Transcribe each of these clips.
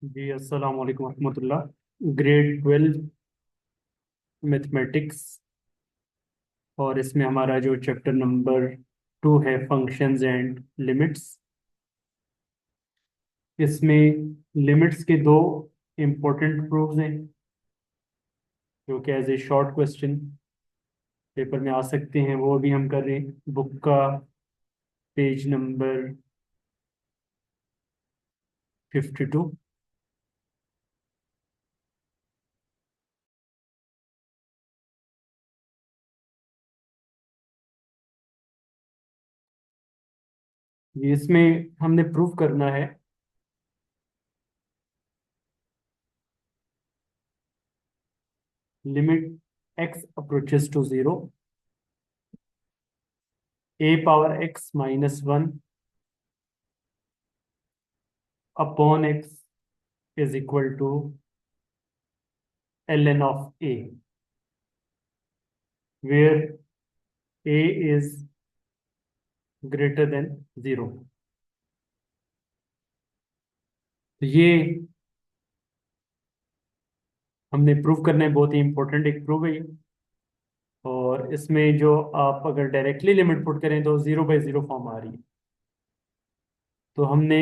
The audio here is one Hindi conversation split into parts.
जी अस्सलाम वालेकुम रहमतुल्लाह। ग्रेड 12 मैथमेटिक्स, और इसमें हमारा जो चैप्टर नंबर 2 है फंक्शंस एंड लिमिट्स। इसमें लिमिट्स के दो इम्पोर्टेंट प्रूफ्स हैं जो कि as a short question paper में आ सकते हैं, वो भी हम कर रहे हैं। बुक का पेज नंबर 52। इसमें हमने प्रूफ करना है limit x approaches to 0, a power x minus 1 upon x is equal to ln of a, where a is greater than 0। तो ये हमने प्रूव करना है, बहुत ही इंपॉर्टेंट एक प्रूव है ये। और इसमें जो आप अगर डायरेक्टली लिमिट पुट करें तो 0/0 फॉर्म आ रही है। तो हमने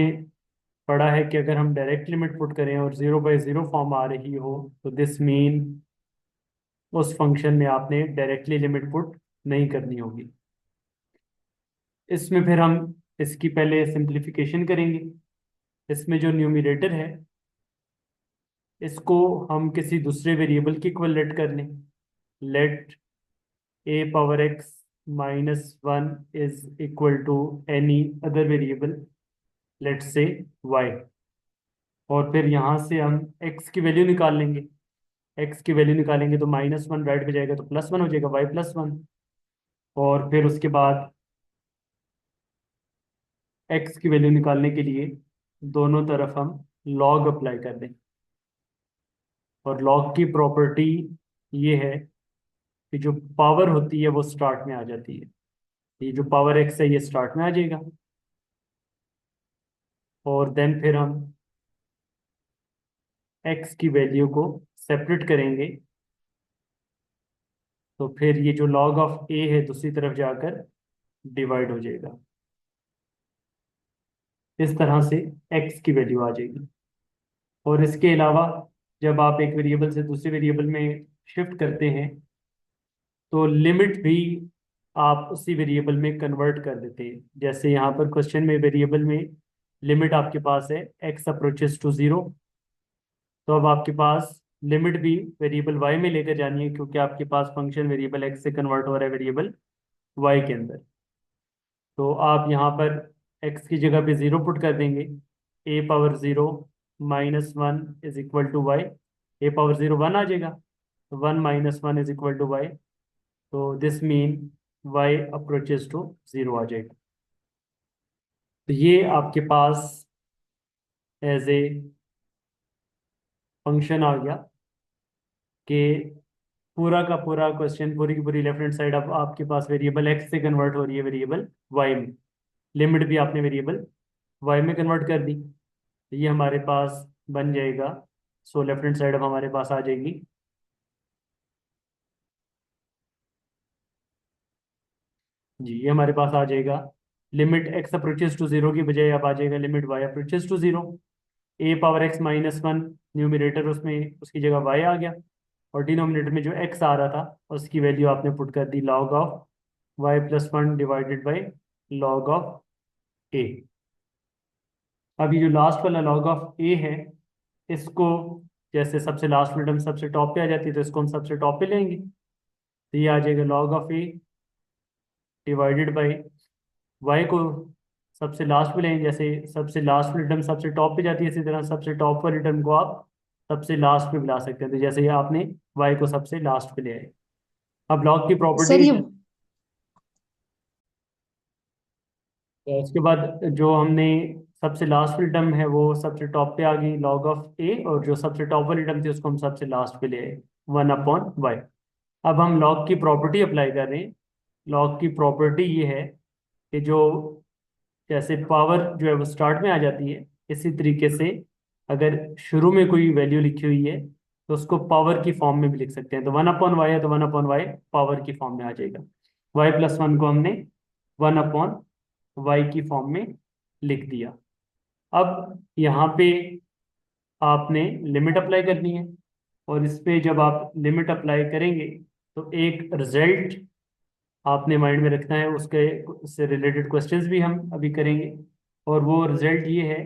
पढ़ा है कि अगर हम डायरेक्ट लिमिट पुट करें और 0/0 फॉर्म आ रही हो तो दिस मीन उस फंक्शन में आपने डायरेक्टली लिमिट पुट नहीं करनी होगी। इसमें फिर हम इसकी पहले सिंप्लीफिकेशन करेंगे। इसमें जो न्यूमरेटर है इसको हम किसी दूसरे वेरिएबल की इक्वल कर लें। Let a power x minus 1 is equal to any other variable, let say y। और फिर यहाँ से हम x की वैल्यू निकाल लेंगे। x की वैल्यू निकालेंगे तो -1 राइट पे जाएगा तो +1 हो जाएगा, y+1। और फिर उसके बाद x की वैल्यू निकालने के लिए दोनों तरफ हम log अप्लाई कर दें। और log की प्रॉपर्टी ये है कि जो पावर होती है वो स्टार्ट में आ जाती है। ये जो पावर x है ये स्टार्ट में आ जाएगा। और देन फिर हम x की वैल्यू को सेपरेट करेंगे, तो फिर ये जो log ऑफ a है दूसरी तरफ जाकर डिवाइड हो जाएगा। इस तरह से x की वैल्यू आ जाएगी। और इसके अलावा जब आप एक वेरिएबल से दूसरे वेरिएबल में शिफ्ट करते हैं तो लिमिट भी आप उसी वेरिएबल में कन्वर्ट कर देते हैं। जैसे यहाँ पर क्वेश्चन में वेरिएबल में लिमिट आपके पास है x अप्रोचेस टू 0, तो अब आपके पास लिमिट भी वेरिएबल y में लेकर जानी है, क्योंकि आपके पास फंक्शन वेरिएबल x से कन्वर्ट हो रहा है वेरिएबल y के अंदर। तो आप यहाँ पर x की जगह पे 0 पुट कर देंगे। a power 0 minus 1 is equal to y. A power 0 1 आ जाएगा, 1 minus 1 is equal to y. तो this mean y approaches to 0 आ जाएगा। तो ये आपके पास एज ए फंक्शन आ गया कि पूरा का पूरा क्वेश्चन, पूरी की पूरी लेफ्ट हैंड साइड अब आपके पास वेरिएबल x से कन्वर्ट हो रही है वेरिएबल y में। लिमिट भी आपने वेरिएबल y में कन्वर्ट कर दी, तो ये हमारे पास बन जाएगा। सो लेफ्ट हैंड साइड अब हमारे पास आ जाएगी जी, ये हमारे पास आ जाएगा लिमिट x अप्रोचेस टू 0 की बजाय अब आ जाएगा limit y approaches to 0। a power x minus 1 numerator उसमें उसकी जगह y आ गया, और डिनोमिनेटर में जो x आ रहा था उसकी वैल्यू आपने पुट कर दी log of y+1 divided by log of a। अब ये जो लास्ट वाला log ऑफ a है इसको, जैसे सबसे लास्ट में टर्म सबसे टॉप पे आ जाती है तो इसको हम सबसे टॉप पे लेंगे, तो ये आ जाएगा log of a divided by y को सबसे लास्ट में लेंगे। जैसे सबसे लास्ट वाली टर्म सबसे टॉप पे जाती है, इसी तरह सबसे टॉप वाली टर्म को आप सबसे लास्ट पे भी ला सकते हैं। तो जैसे ये आपने y को सबसे लास्ट पे ले आए। अब log की सर प्रॉपर्टी, ये तो उसके बाद जो हमने सबसे लास्ट वाली टर्म है वो सबसे टॉप पे आ गई log ऑफ a, और जो सबसे टॉप वाली टर्म थी उसको हम सबसे लास्ट पे ले आए 1/y। अब हम log की प्रॉपर्टी अप्लाई कर रहे हैं। log की प्रॉपर्टी ये है कि जो जैसे पावर जो है वो स्टार्ट में आ जाती है, इसी तरीके से अगर शुरू में कोई वैल्यू लिखी हुई है तो उसको पावर की फॉर्म में भी लिख सकते हैं। तो 1/y है तो 1/y पावर की फॉर्म में आ जाएगा। y+1 को हमने 1/y की फॉर्म में लिख दिया। अब यहाँ पे आपने लिमिट अप्लाई करनी है, और इस पे जब आप लिमिट अप्लाई करेंगे तो एक रिजल्ट आपने माइंड में रखना है। उसके उससे रिलेटेड क्वेश्चंस भी हम अभी करेंगे। और वो रिजल्ट ये है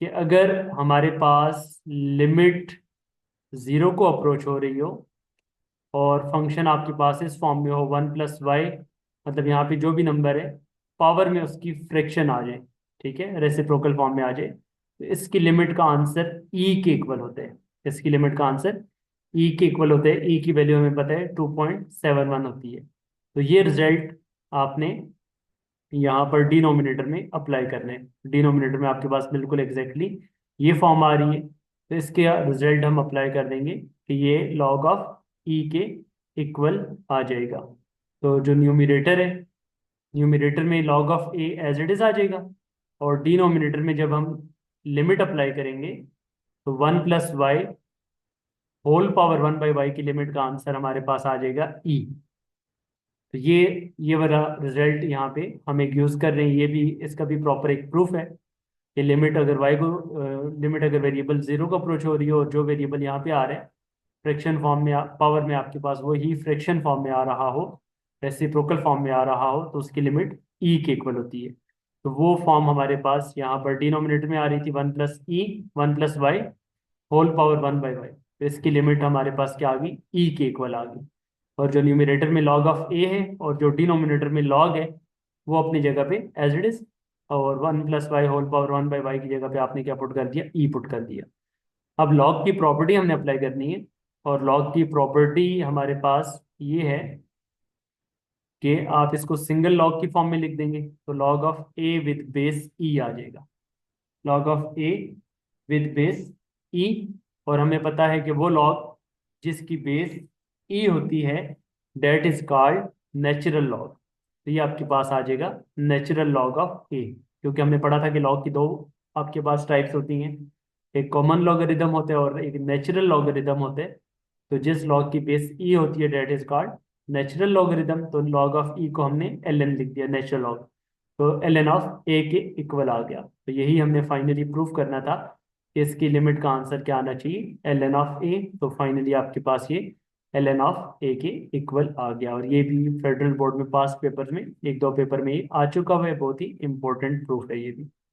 कि अगर हमारे पास लिमिट जीरो को अप्रोच हो रही हो और फंक्शन आपके पास इस फॉर्म में हो 1+y, मतलब यहाँ पे जो भी नंबर है पावर में उसकी फ्रैक्शन आ जाए, ठीक है, रेसिप्रोकल फॉर्म में आ जाए, तो इसकी लिमिट का आंसर ई के इक्वल होता है। इसकी लिमिट का आंसर ई के इक्वल होता है। ई की वैल्यू हमें पता है 2.71 होती है। तो ये रिजल्ट आपने यहाँ पर डिनोमिनेटर में अप्लाई करने हैं। डिनोमिनेटर में आपके पास बिल्कुल एग्जैक्टली ये फॉर्म आ रही है, तो इसके रिजल्ट हम अप्लाई कर देंगे कि ये लॉग ऑफ ई के इक्वल आ जाएगा। तो जो न्यूमिनेटर है, न्यूमिनेटर में log of a as it is आ जाएगा, और डिनोमिनेटर में जब हम लिमिट अप्लाई करेंगे तो 1+y होल पावर 1/y की लिमिट का आंसर हमारे पास आ जाएगा ई। तो ये वाला रिजल्ट यहाँ पे हम एक यूज कर रहे हैं। ये भी, इसका भी प्रॉपर एक प्रूफ है कि लिमिट अगर y को लिमिट अगर वेरिएबल जीरो को अप्रोच हो रही हो और जो वेरिएबल यहाँ पे आ रहे हैं फ्रैक्शन फॉर्म में पावर में आपके पास वो ही फ्रैक्शन फॉर्म में आ रहा हो, रेसिप्रोकल फॉर्म में आ रहा हो, तो उसकी लिमिट ई के इक्वल होती है। तो वो फॉर्म हमारे पास यहाँ पर डिनोमिनेटर में आ रही थी 1+e 1+y whole power 1/y। तो इसकी लिमिट हमारे पास क्या आ गई, ई के इक्वल आ गई। और जो न्यूमिनेटर में लॉग ऑफ ए है और जो डिनोमिनेटर में लॉग है वो अपनी जगह पे एज इट इज, और 1+y होल पावर 1/y की जगह पे आपने क्या पुट कर दिया, ई पुट कर दिया। अब लॉग की प्रॉपर्टी हमने अप्लाई करनी है, और लॉग की प्रॉपर्टी हमारे पास ये है कि आप इसको सिंगल लॉग की फॉर्म में लिख देंगे तो log of a with base e आ जाएगा। Log of a with base e, और हमें पता है कि वो लॉग जिसकी बेस ई होती है that is called natural log. तो ये आपके पास आ जाएगा नेचुरल लॉग ऑफ ए, क्योंकि हमने पढ़ा था कि लॉग की दो आपके पास टाइप्स होती हैं, एक कॉमन लॉगरिदम होता है और एक नेचुरल लॉगरिदम होता है। तो जिस लॉग की बेस ई होती है that is called natural logarithm, तो लॉग ऑफ ई को हमने एल एन लिख दिया, नेचुरल लॉग। तो एल एन ऑफ ए के इक्वल आ गया। तो यही हमने फाइनली प्रूफ करना था कि इसकी लिमिट का आंसर क्या आना चाहिए, एल एन ऑफ ए। तो फाइनली आपके पास ये एल एन ऑफ ए के इक्वल आ गया, और ये भी फेडरल बोर्ड में पास पेपर में एक दो पेपर में ही आ चुका हुआ है। बहुत ही इंपॉर्टेंट प्रूफ है ये भी।